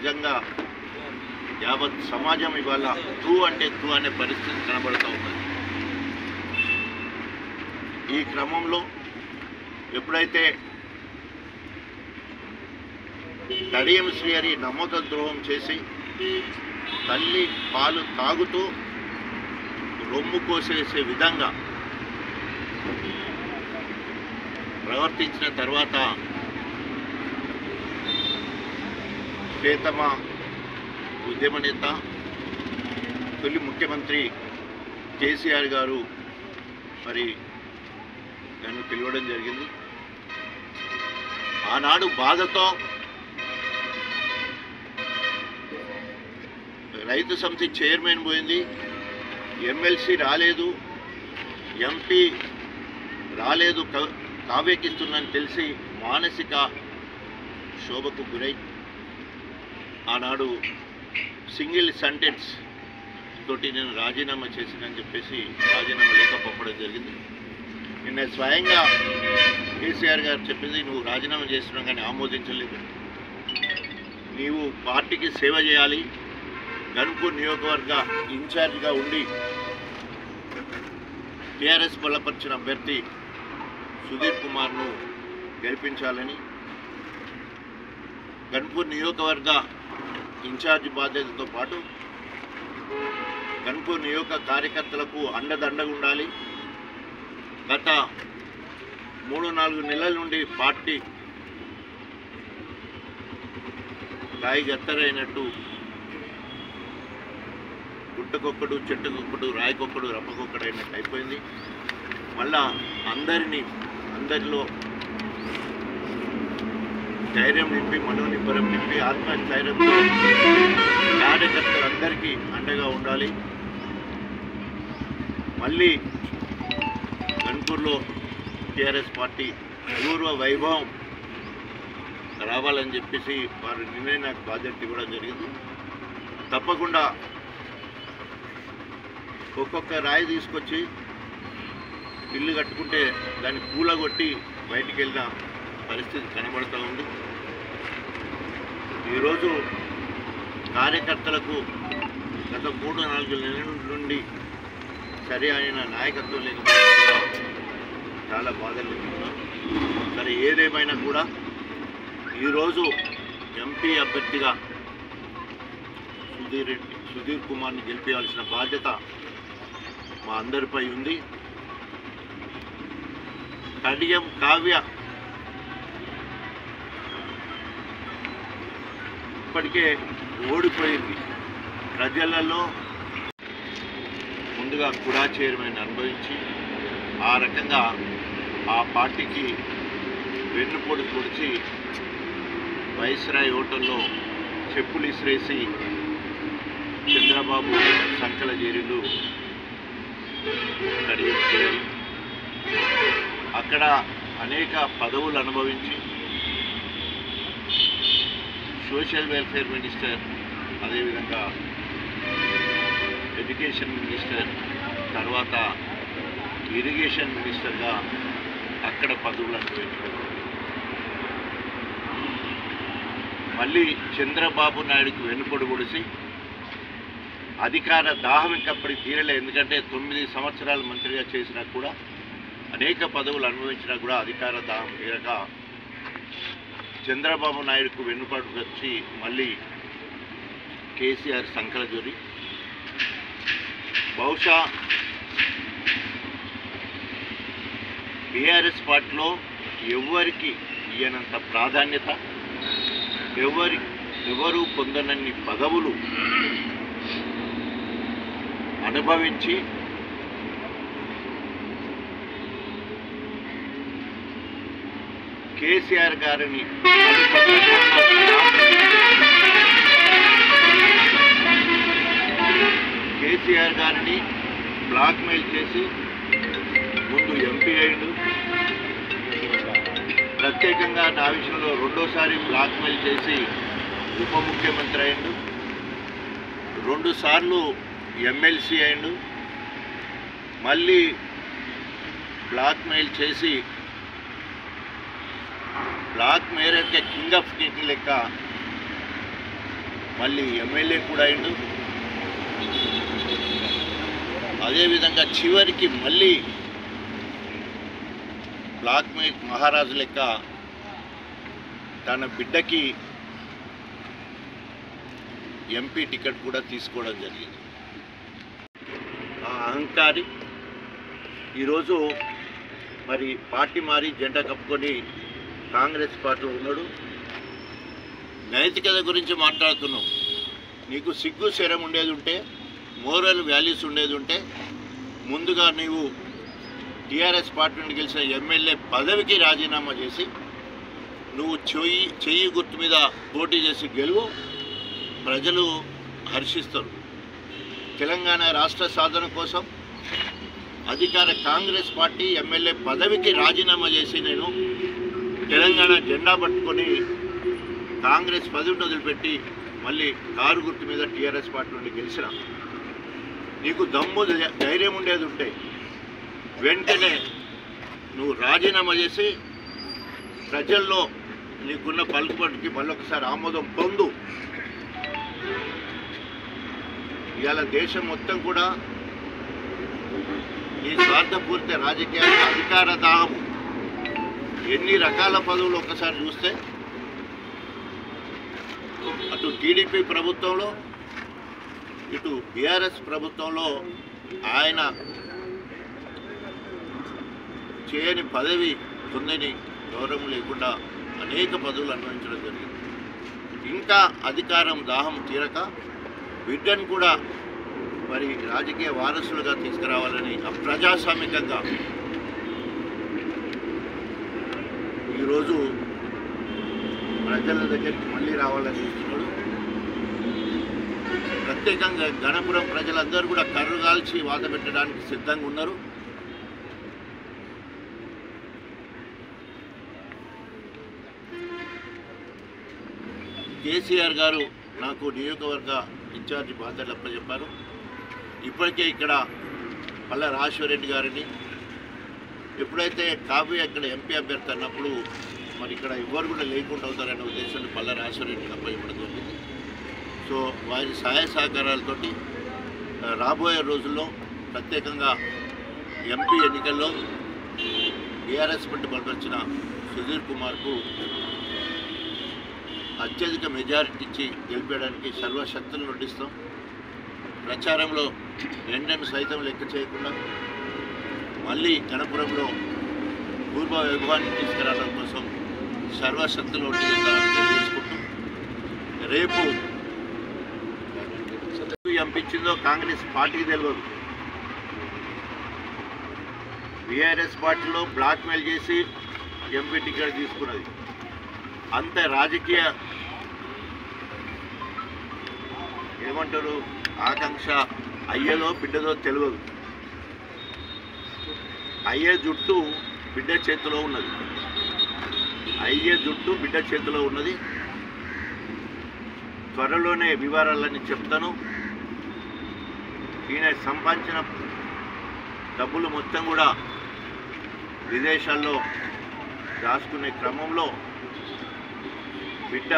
నిజంగా యావత్ సమాజం ఇవాళ తూ అంటే తూ అనే పరిస్థితి కనబడుతూ ఉన్నది. ఈ క్రమంలో ఎప్పుడైతే కడియం శ్రీహరి నమ్మక ద్రోహం చేసి తల్లి పాలు తాగుతూ రొమ్ము కోసేసే విధంగా ప్రవర్తించిన తర్వాత ప్రియతమ ఉద్యమ నేత తొలి ముఖ్యమంత్రి కేసీఆర్ గారు మరి నన్ను పిలవడం జరిగింది. ఆనాడు బాధతో రైతు సమితి చైర్మన్ పోయింది, ఎమ్మెల్సీ రాలేదు, ఎంపీ రాలేదు, కావ్యకిస్తుందని తెలిసి మానసిక శోభకు గురై ఆనాడు సింగిల్ సెంటెన్స్ తోటి నేను రాజీనామా చేసినని చెప్పేసి రాజీనామా లేఖ పంపడం జరిగింది. నిన్న స్వయంగా కేసీఆర్ గారు చెప్పింది, నువ్వు రాజీనామా చేస్తున్నావు కానీ ఆమోదించలేదు, నీవు పార్టీకి సేవ చేయాలి, గన్పూర్ నియోజకవర్గ ఇన్ఛార్జిగా ఉండి టీఆర్ఎస్ బలపరిచిన అభ్యర్థి సుధీర్ కుమార్ను గెలిపించాలని, గన్పూర్ నియోజకవర్గ ఇన్ఛార్జి బాధ్యతతో పాటు గన్పూర్ నియోజక కార్యకర్తలకు అండదండగా ఉండాలి. గత 3-4 నెలల నుండి పార్టీ రాయి గత్తరైనట్టు గుట్టకొక్కడు, చెట్టుకొక్కడు, రాయికొక్కడు, రప్పకొక్కడు అయినట్టు అయిపోయింది. మళ్ళా అందరిలో ధైర్యం నింపి, మనోనిబ్బరం నింపి, ఆత్మస్థైర్యంతో కార్యకర్తలందరికీ అండగా ఉండాలి. మళ్ళీ గన్పూర్లో టీఆర్ఎస్ పార్టీ పూర్వ వైభవం రావాలని చెప్పేసి వారు నిన్నే నాకు బాధ్యత ఇవ్వడం జరిగింది. తప్పకుండా ఒక్కొక్క రాయి తీసుకొచ్చి ఇల్లు కట్టుకుంటే దాన్ని కూలగొట్టి బయటికి వెళ్ళిన పరిస్థితి కనబడుతూ ఉంది. ఈరోజు కార్యకర్తలకు గత 3-4 నెలల నుండి సరి అయిన నాయకత్వం లేకపోతే చాలా బాధలు ఉన్నాం. సరే, ఏదేమైనా కూడా ఈరోజు ఎంపీ అభ్యర్థిగా సుధీర్ కుమార్ని గెలిపించాల్సిన బాధ్యత మా అందరిపై ఉంది. కడియం కావ్య ఇప్పటికే ఓడిపోయింది. ప్రజలలో ముందుగా కుడా చైర్మన్ అనుభవించి ఆ రకంగా ఆ పార్టీకి వెన్నుపోటు పొడిచి వైస్రాయ్ హోటల్లో చెప్పులు ఇసిరేసి చంద్రబాబు సంకల చేరిలు కడియం. అక్కడ అనేక పదవులు అనుభవించి సోషల్ వెల్ఫేర్ మినిస్టర్, అదేవిధంగా ఎడ్యుకేషన్ మినిస్టర్, తర్వాత ఇరిగేషన్ మినిస్టర్గా అక్కడ పదవులు అనుభవించారు. మళ్ళీ చంద్రబాబు నాయుడుకి వెన్నుపోటు పొడిచి అధికార దాహం ఇంకప్పటికి తీరలే. ఎందుకంటే 9 సంవత్సరాలు మంత్రిగా చేసినా కూడా, అనేక పదవులు అనుభవించినా కూడా అధికార దాహం తీరక చంద్రబాబు నాయుడుకు వెన్నుపోటు వచ్చి మళ్ళీ కేసీఆర్ సంకల జోరి బహుశా బీఆర్ఎస్ పార్టీలో ఎవరికి ఇయ్యనంత ప్రాధాన్యత, ఎవరు పొందనన్ని పదవులు అనుభవించి కేసీఆర్ గారిని బ్లాక్మెయిల్ చేసి ముందు ఎంపీ అయ్యిండు, ప్రత్యేకంగా నా విషయంలో రెండోసారి బ్లాక్మెయిల్ చేసి ఉప ముఖ్యమంత్రి అయ్యిండు, 2 సార్లు ఎమ్మెల్సీ అయ్యిండు, మళ్ళీ బ్లాక్మెయిల్ చేసి blackmail king of king లెక్క మళ్ళీ ఎమ్మెల్యే కూడా అయిండు. అదేవిధంగా చివరికి మళ్ళీ బ్లాక్ మహారాజు లెక్క తన బిడ్డకి ఎంపీ టికెట్ కూడా తీసుకోవడం జరిగింది. ఆ అహంకారి ఈరోజు మరి పార్టీ మారి జెండా కప్పుకొని కాంగ్రెస్ పార్టీలో ఉన్నాడు. నైతికత గురించి మాట్లాడుతున్నావు. నీకు సిగ్గు శరం ఉండేది ఉంటే, మోరల్ వాల్యూస్ ఉండేది ఉంటే ముందుగా నీవు టీఆర్ఎస్ పార్టీ నుండి గెలిచిన ఎమ్మెల్యే పదవికి రాజీనామా చేసి నువ్వు చెయ్యి గుర్తు మీద పోటీ చేసి గెలువు, ప్రజలు హర్షిస్తారు. తెలంగాణ రాష్ట్ర సాధన కోసం అధికార కాంగ్రెస్ పార్టీ ఎమ్మెల్యే పదవికి రాజీనామా చేసి నేను తెలంగాణ జెండా పట్టుకొని కాంగ్రెస్ పదవిని వదిలిపెట్టి మళ్ళీ కారు గుర్తు మీద టీఆర్ఎస్ పార్టీ నుండి గెలిచిన. నీకు దమ్ము ధైర్యం ఉండేది ఉంటే వెంటనే నువ్వు రాజీనామా చేసి ప్రజల్లో నీకున్న పలుకుబడికి మళ్ళొకసారి ఆమోదం పొందు. ఇవాళ దేశం మొత్తం కూడా నీ స్వార్థపూరిత రాజకీయాలు, అధికార దాహము, ఎన్ని రకాల పదవులు ఒక్కసారి చూస్తే అటు టీడీపీ ప్రభుత్వంలో ఇటు బీఆర్ఎస్ ప్రభుత్వంలో ఆయన చేయని పదవి పొందని గౌరవం లేకుండా అనేక పదవులు అనుభవించడం జరిగింది. ఇంకా అధికారం దాహం తీరక బిడ్డను కూడా మరి రాజకీయ వారసులుగా తీసుకురావాలని అప్రజాస్వామికంగా ఈరోజు ప్రజల దగ్గరికి మళ్ళీ రావాలని చూస్తున్నాడు. ప్రత్యేకంగా గణపురం ప్రజలందరూ కూడా కర్రు కాల్చి వాత పెట్టడానికి సిద్ధంగా ఉన్నారు. కేసీఆర్ గారు నాకు నియోజకవర్గ ఇన్ఛార్జి బాధ్యతలు అప్పచెప్పారు. ఇప్పటికే ఇక్కడ పల్ల రాజశేఖరరెడ్డి గారిని ఎప్పుడైతే కావ్య ఇక్కడ ఎంపీ అభ్యర్థి అన్నప్పుడు మరి ఇక్కడ ఎవరు కూడా లేకుండా అవుతారనే ఉద్దేశంలో పల్ల రాజశేఖరరెడ్డికి అప్పచెప్పడం జరిగింది. సో వారి సహాయ సహకారాలతోటి రాబోయే రోజుల్లో ప్రత్యేకంగా ఎంపీ ఎన్నికల్లో టీఆర్ఎస్ పార్టీ బలపరిచిన సుధీర్ కుమార్కు అత్యధిక మెజారిటీ ఇచ్చి గెలిపేయడానికి సర్వశక్తులను నొడ్డిస్తాం. ప్రచారంలో ఎండను సైతం లెక్క చేయకుండా మళ్ళీ గణపురంలో పూర్వ వైభవాన్ని తీసుకురావడం కోసం సర్వశక్తులు ఒడ్డిస్తామని తెలియజేసుకుంటూ రేపు ఎంపించిందో కాంగ్రెస్ పార్టీకి తెలియదు. బీఆర్ఎస్ పార్టీలో బ్లాక్మెయిల్ చేసి ఎంపీ టికెట్ తీసుకున్నది. అంత రాజకీయ ఏమంటారు ఆకాంక్ష అయ్యేదో బిడ్డదో తెలియదు. అయ్యే జుట్టు బిడ్డ చేతిలో ఉన్నది. అయ్యే జుట్టు బిడ్డ చేతిలో ఉన్నది. త్వరలోనే వివరాలన్నీ చెప్తాను. ఈయన సంపాదించిన డబ్బులు మొత్తం కూడా విదేశాల్లో దాచుకునే క్రమంలో బిడ్డ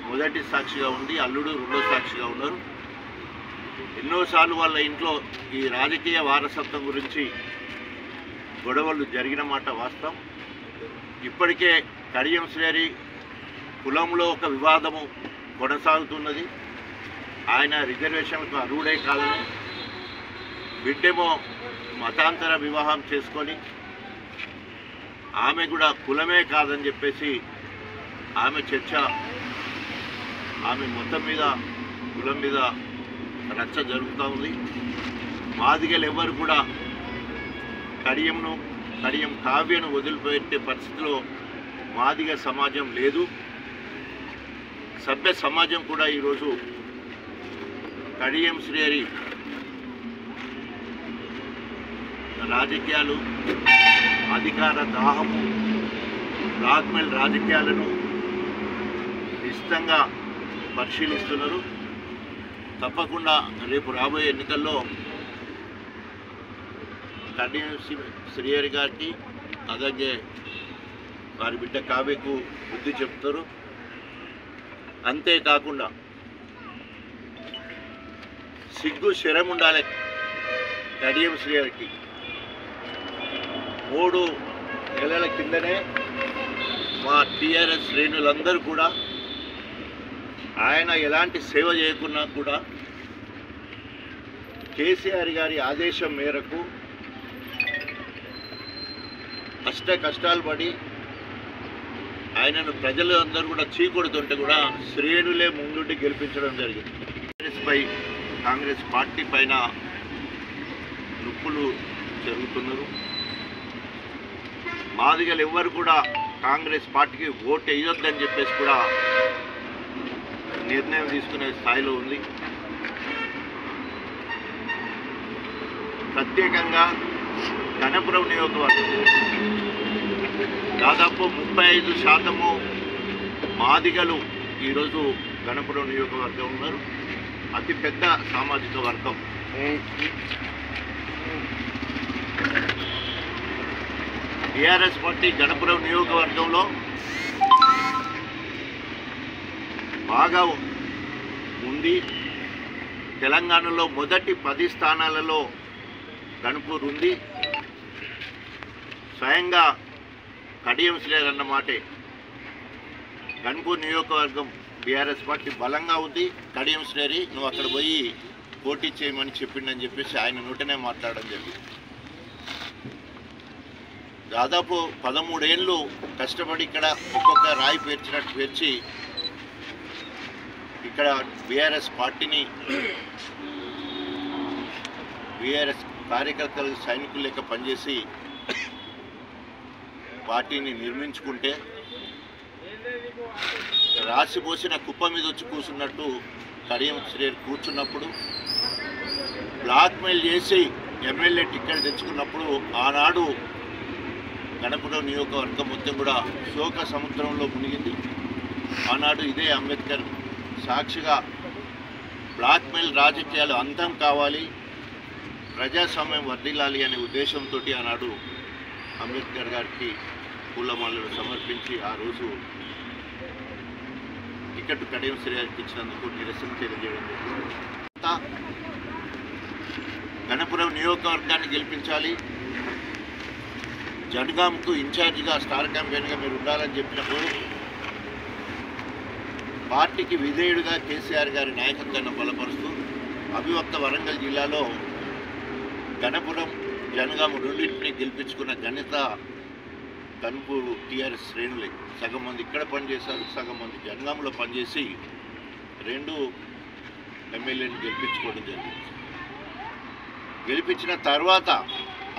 మొదటి సాక్షిగా ఉంది, అల్లుడు రెండో సాక్షిగా ఉన్నారు. ఎన్నోసార్లు వాళ్ళ ఇంట్లో ఈ రాజకీయ వారసత్వం గురించి గొడవలు జరిగిన మాట వాస్తవం. ఇప్పటికే కడియం శ్రేరి కులంలో ఒక వివాదము కొనసాగుతున్నది. ఆయన రిజర్వేషన్లకు అర్హుడే కాదని, బిడ్డేమో మతాంతర వివాహం చేసుకొని ఆమె కూడా కులమే కాదని చెప్పేసి ఆమె చర్చ, ఆమె మొత్తం మీద కులం మీద రచ్చ జరుగుతూ ఉంది. మాదిగలు ఎవరు కూడా కడియం కావ్యను వదిలిపెట్టే పరిస్థితిలో మాదిగ సమాజం లేదు. సభ్య సమాజం కూడా ఈరోజు కడియం శ్రేరి రాజకీయాలు, అధికార దాహము, బ్లాక్మెయిల్ రాజకీయాలను నిశ్చితంగా పరిశీలిస్తున్నారు. తప్పకుండా రేపు రాబోయే ఎన్నికల్లో కడియం శ్రీహరి గారికి అలాగే వారి బిడ్డ కావ్యకు బుద్ధి చెప్తారు. అంతేకాకుండా సిగ్గు శరం ఉండాలి కడియం శ్రీగారికి. 3 నెలల కిందనే మా టీఆర్ఎస్ శ్రేణులందరూ కూడా ఆయన ఎలాంటి సేవ చేయకున్నా కూడా కేసీఆర్ గారి ఆదేశం మేరకు కష్టాలు పడి ఆయనను ప్రజలందరూ కూడా చీకొడుతుంటే కూడా శ్రేణులే ముందుండి గెలిపించడం జరిగింది. కాంగ్రెస్ పార్టీ పైన నొప్పులు జరుగుతున్నారు. మాదిగలు ఎవ్వరు కూడా కాంగ్రెస్ పార్టీకి ఓటు వేయొద్దని చెప్పేసి కూడా నిర్ణయం తీసుకునే స్థాయిలో ఉంది. ప్రత్యేకంగా గణపురం నియోజకవర్గం దాదాపు 35% మాదిగలు ఈరోజు గణపురం నియోజకవర్గం ఉన్నారు. అతిపెద్ద సామాజిక వర్గం. టీఆర్ఎస్ పార్టీ గణపురం నియోజకవర్గంలో బాగా ఉంది. తెలంగాణలో మొదటి 10 స్థానాలలో గణపూర్ ఉంది. స్వయంగా కడియం శ్రీగారు అన్న మాటే గణపూర్ నియోజకవర్గం బీఆర్ఎస్ పార్టీ బలంగా ఉంది. కడియం శ్రీగారి నువ్వు అక్కడ పోయి పోటీ చేయమని చెప్పిండని చెప్పేసి ఆయన నోటనే మాట్లాడడం జరిగింది. దాదాపు 13 ఏళ్ళు కష్టపడి ఇక్కడ ఒక్కొక్క రాయి పేర్చినట్టు పేర్చి ఇక్కడ బీఆర్ఎస్ పార్టీని బీఆర్ఎస్ కార్యకర్తలకు సైనికులు లెక్క పనిచేసి పార్టీని నిర్మించుకుంటే రాసిపోసిన కుప్ప మీద వచ్చి కూర్చున్నట్టు కడియం శ్రీగారు కూర్చున్నప్పుడు బ్లాక్మెయిల్ చేసి ఎమ్మెల్యే టికెట్ తెచ్చుకున్నప్పుడు ఆనాడు గణపురం నియోజకవర్గం మొత్తం కూడా శోక సముద్రంలో మునిగింది. ఆనాడు ఇదే అంబేద్కర్ సాక్షిగా బ్లాక్మెయిల్ రాజకీయాలు అంతం కావాలి, ప్రజాస్వామ్యం వర్ధిల్లాలి అనే ఉద్దేశంతో ఆనాడు అంబేద్కర్ గారికి పూలమాలలు సమర్పించి ఆ రోజు టికెట్ కడియం శ్రీగారికి ఇచ్చినందుకు నిరసన తెలియజేయడం జరిగింది. గణపురం నియోజకవర్గాన్ని గెలిపించాలి, జనగాంకు ఇన్ఛార్జిగా స్టార్ క్యాంపెయిన్గా మీరు ఉండాలని చెప్పినప్పుడు పార్టీకి విధేయుడిగా కేసీఆర్ గారి నాయకత్వాన్ని బలపరుస్తూ అభివక్త వరంగల్ జిల్లాలో గణపురం జనగాం రెండింటిని గెలిపించుకున్న ఘనత గణపూరు టీఆర్ఎస్ శ్రేణులే. సగం మంది ఇక్కడ పనిచేశారు, సగం మంది జనగాంలో పనిచేసి 2 ఎమ్మెల్యేని గెలిపించుకోవడం జరిగింది. గెలిపించిన తర్వాత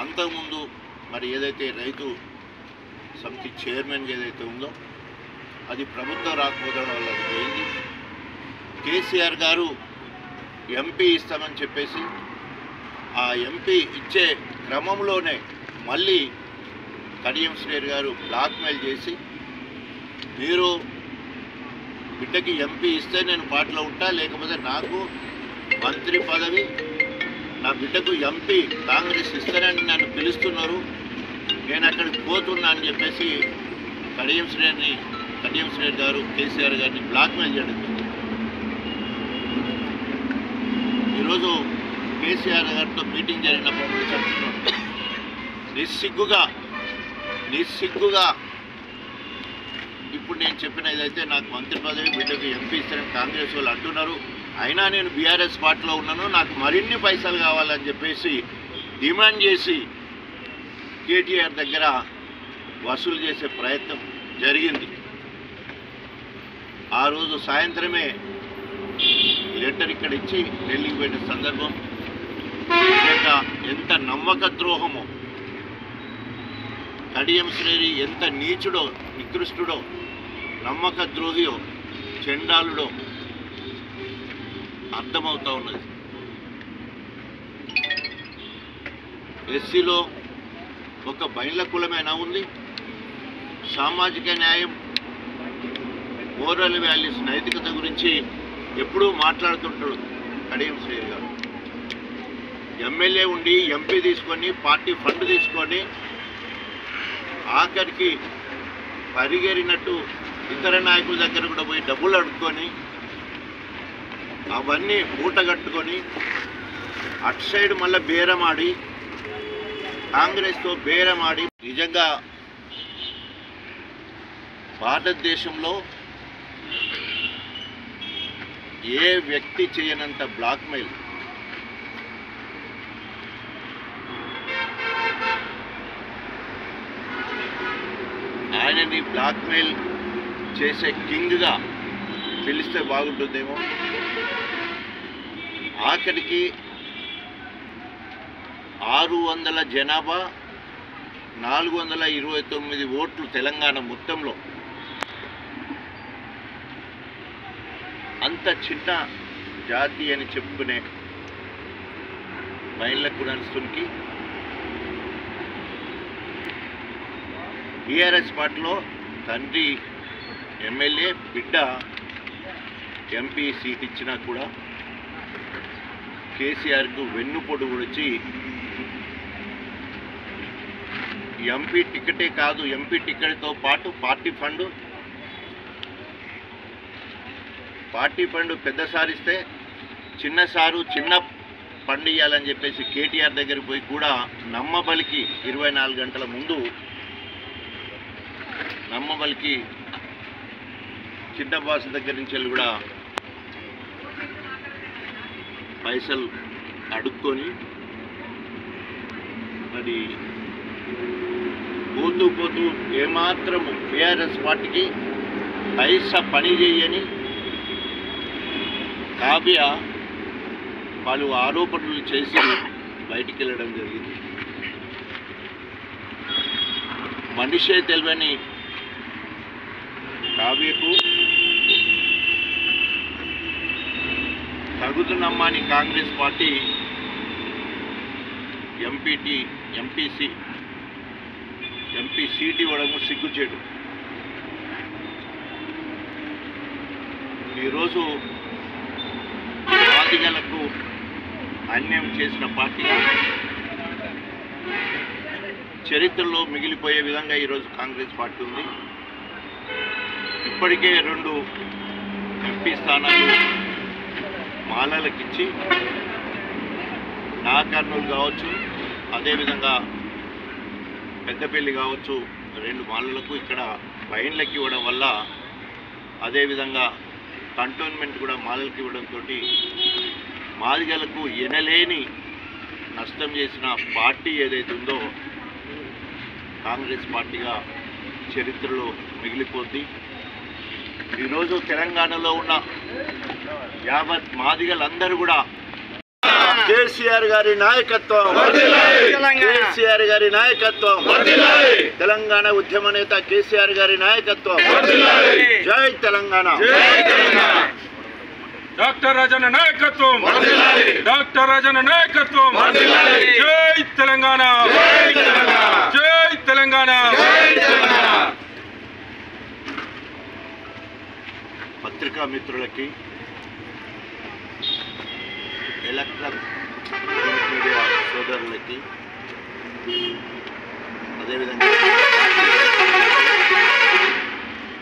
అంతకుముందు మరి ఏదైతే రైతు సమితి చైర్మన్ ఏదైతే ఉందో అది ప్రభుత్వం రాకపోవడం వల్ల అది పోయింది. కేసీఆర్ గారు ఎంపీ ఇస్తామని చెప్పేసి ఆ ఎంపీ ఇచ్చే క్రమంలోనే మళ్ళీ కడియం శ్రీగారు గారు బ్లాక్మెయిల్ చేసి మీరు బిడ్డకి ఎంపీ ఇస్తే నేను పార్టీలో ఉంటా, లేకపోతే నాకు మంత్రి పదవి, నా బిడ్డకు ఎంపీ కాంగ్రెస్ ఇస్తారని నన్ను పిలుస్తున్నారు, నేను అక్కడికి పోతున్నా అని చెప్పేసి కడియం శ్రీగారు గారు కేసీఆర్ గారిని బ్లాక్మెయిల్ చేయడం జరిగింది. ఈరోజు కేసీఆర్ గారితో మీటింగ్ జరిగినప్పుడు చెప్తున్నాడు, నిస్సిగ్గుగా ఇప్పుడు నేను చెప్పిన ఏదైతే నాకు మంత్రి పదవి బిడ్డకు ఎంపీ ఇస్తారని కాంగ్రెస్ వాళ్ళు అంటున్నారు, అయినా నేను బీఆర్ఎస్ పార్టీలో ఉన్నాను, నాకు మరిన్ని పైసలు కావాలని చెప్పేసి డిమాండ్ చేసి కేటీఆర్ దగ్గర వసూలు చేసే ప్రయత్నం జరిగింది. ఆ రోజు సాయంత్రమే లెటర్ ఇక్కడ ఇచ్చి ఢిల్లీకి పోయిన సందర్భం. ఎంత నమ్మక ద్రోహమో, కడియం శ్రీగారు ఎంత నీచుడో, నికృష్టుడో, నమ్మక ద్రోహియో, చండాలుడో అర్థమవుతూ ఉన్నది. ఎస్సీలో ఒక బైండ్ల కులమేనా ఉంది? సామాజిక న్యాయం, మోరల్ వాల్యూస్, నైతికత గురించి ఎప్పుడూ మాట్లాడుతుంటాడు కడియం శ్రీగారు గారు. ఎమ్మెల్యే ఉండి ఎంపీ తీసుకొని పార్టీ ఫండ్ తీసుకొని ఆఖరికి పరిగెరినట్టు ఇతర నాయకుల దగ్గర కూడా పోయి డబ్బులు అడుక్కొని అవన్నీ మూటగట్టుకొని అటు సైడ్ మళ్ళీ బేరమాడి కాంగ్రెస్తో బేరమాడి నిజంగా భారతదేశంలో ఏ వ్యక్తి చేయనంత బ్లాక్మెయిల్ ఆయనని బ్లాక్మెయిల్ చేసే కింగ్గా పిలిస్తే బాగుంటుందేమో. ఆఖరికి 600 జనాభా 429 ఓట్లు తెలంగాణ మొత్తంలో. అంత చిన్న జాతి అని చెప్పుకునే మైళ్ళ కుణస్తునికి టీఆర్ఎస్ పార్టీలో తండ్రి ఎమ్మెల్యే, బిడ్డ ఎంపీ సీట్ ఇచ్చినా కూడా కేసీఆర్కు వెన్నుపోటు పొడిచి ఎంపీ టికెటే కాదు, ఎంపీ టికెట్తో పాటు పార్టీ ఫండ్ పెద్ద సారిస్తే చిన్న ఫండ్ ఇవ్వాలని చెప్పేసి కేటీఆర్ దగ్గరికి పోయి కూడా నమ్మబలికి 24 గంటల ముందు నమ్మబలికి చిన్న బాస్ దగ్గర నుంచి వెళ్ళి కూడా పైసలు అడుక్కొని మరి పోతూ ఏమాత్రము టీఆర్ఎస్ పార్టీకి పైసా పని చేయని కావ్య వాళ్ళు ఆరోపణలు చేసి బయటికి వెళ్ళడం జరిగింది. మనిషే తెలియని కావ్యకు తగుతున్నమ్మని కాంగ్రెస్ పార్టీ ఎంపీ సీట్ ఇవ్వడము సిగ్గుచేటు. ఈరోజు బాధితులకు అన్యాయం చేసిన పార్టీగా చరిత్రలో మిగిలిపోయే విధంగా ఈరోజు కాంగ్రెస్ పార్టీ ఉంది. ఇప్పటికే 2 ఎంపీ స్థానాలు మాలలకిచ్చి నాకర్నూలు కావచ్చు, అదేవిధంగా పెద్దపల్లి కావచ్చు, 2 మాలలకు ఇక్కడ బైన్లకి ఇవ్వడం వల్ల, అదేవిధంగా కంటోన్మెంట్ కూడా మాలలకి ఇవ్వడంతో మాదిగలకు ఎనలేని నష్టం చేసిన పార్టీ ఏదైతే ఉందో కాంగ్రెస్ పార్టీగా చరిత్రలో మిగిలిపోద్ది. ఈరోజు తెలంగాణలో ఉన్న యావత్ మాదిగలందరూ కూడా కేసీఆర్ గారి నాయకత్వం, కేసీఆర్ గారి నాయకత్వం, తెలంగాణ ఉద్యమ నేత కేసీఆర్ గారి నాయకత్వం. జై తెలంగాణ. డాక్టర్ రాజన్న నాయకత్వం, డాక్టర్ రాజన్న నాయకత్వం. జై తెలంగాణ, జై తెలంగాణ. పత్రికా మిత్రులకి, ఎలక్ట్రానిక్ మీడియా సోదరులకి, అదేవిధంగా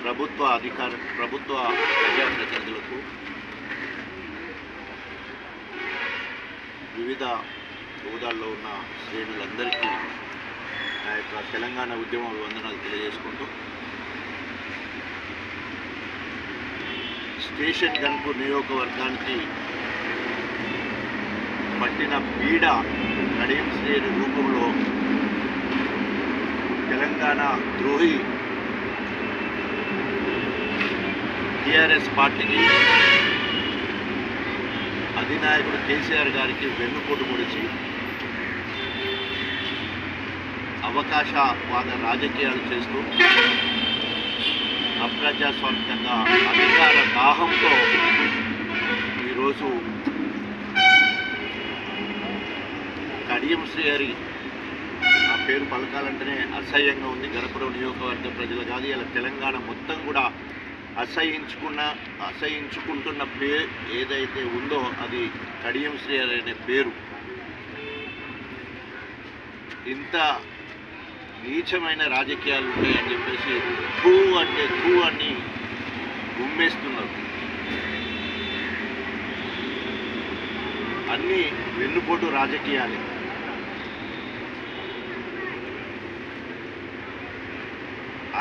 ప్రభుత్వ ప్రజాప్రతినిధులకు, వివిధ హోదాల్లో ఉన్న శ్రేణులందరికీ నా యొక్క తెలంగాణ ఉద్యమ వందనాలు తెలియజేసుకుంటూ, స్టేషన్ గన్పూర్ నియోజకవర్గానికి పట్టిన పీడ కడియం శ్రేణి రూపంలో తెలంగాణ ద్రోహి టీఆర్ఎస్ పార్టీకి, అధినాయకుడు కేసీఆర్ గారికి వెన్నుపోటు పొడిచి అవకాశవాద రాజకీయాలు చేస్తూ అప్రజాస్వామికంగా అధికార దాహంతో ఈరోజు కడియం శ్రీహరి ఆ పేరు పలకాలంటేనే అసహ్యంగా ఉంది. గణపురం నియోజకవర్గ ప్రజలు కాదు, ఇలా తెలంగాణ మొత్తం కూడా అసహించుకుంటున్న పేరు ఏదైతే ఉందో అది కడియం శ్రీహరి అనే పేరు. ఇంత నీచమైన రాజకీయాలు ఉంటాయని చెప్పేసి తూ అని గుమ్మేస్తున్నారు. అన్నీ వెన్నుపోటు రాజకీయాలే.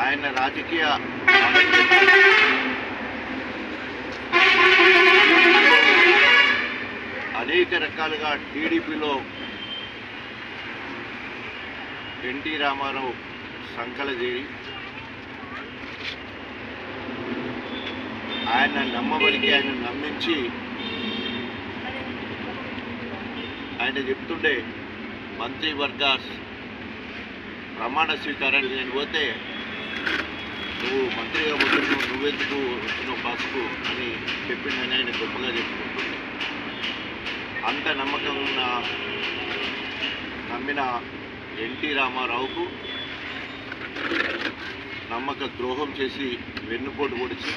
ఆయన రాజకీయ అనేక రకాలుగా టీడీపీలో ఎన్టీ రామారావు సంకలజేరి ఆయన నమ్మబలికి ఆయన నమ్మించి ఆయన చెప్తుండే మంత్రివర్గ ప్రమాణ స్వీకారానికి నేను పోతే నువ్వు మంత్రిగా పోతున్నావు, నువ్వెందుకు వచ్చినావు బస్కు అని చెప్పిండని ఆయన గొప్పగా చెప్పుకుంటుండే. అంత నమ్మకంగా నమ్మిన ఎన్టీ రామారావుకు నమ్మక ద్రోహం చేసి వెన్నుపోటు పొడిచి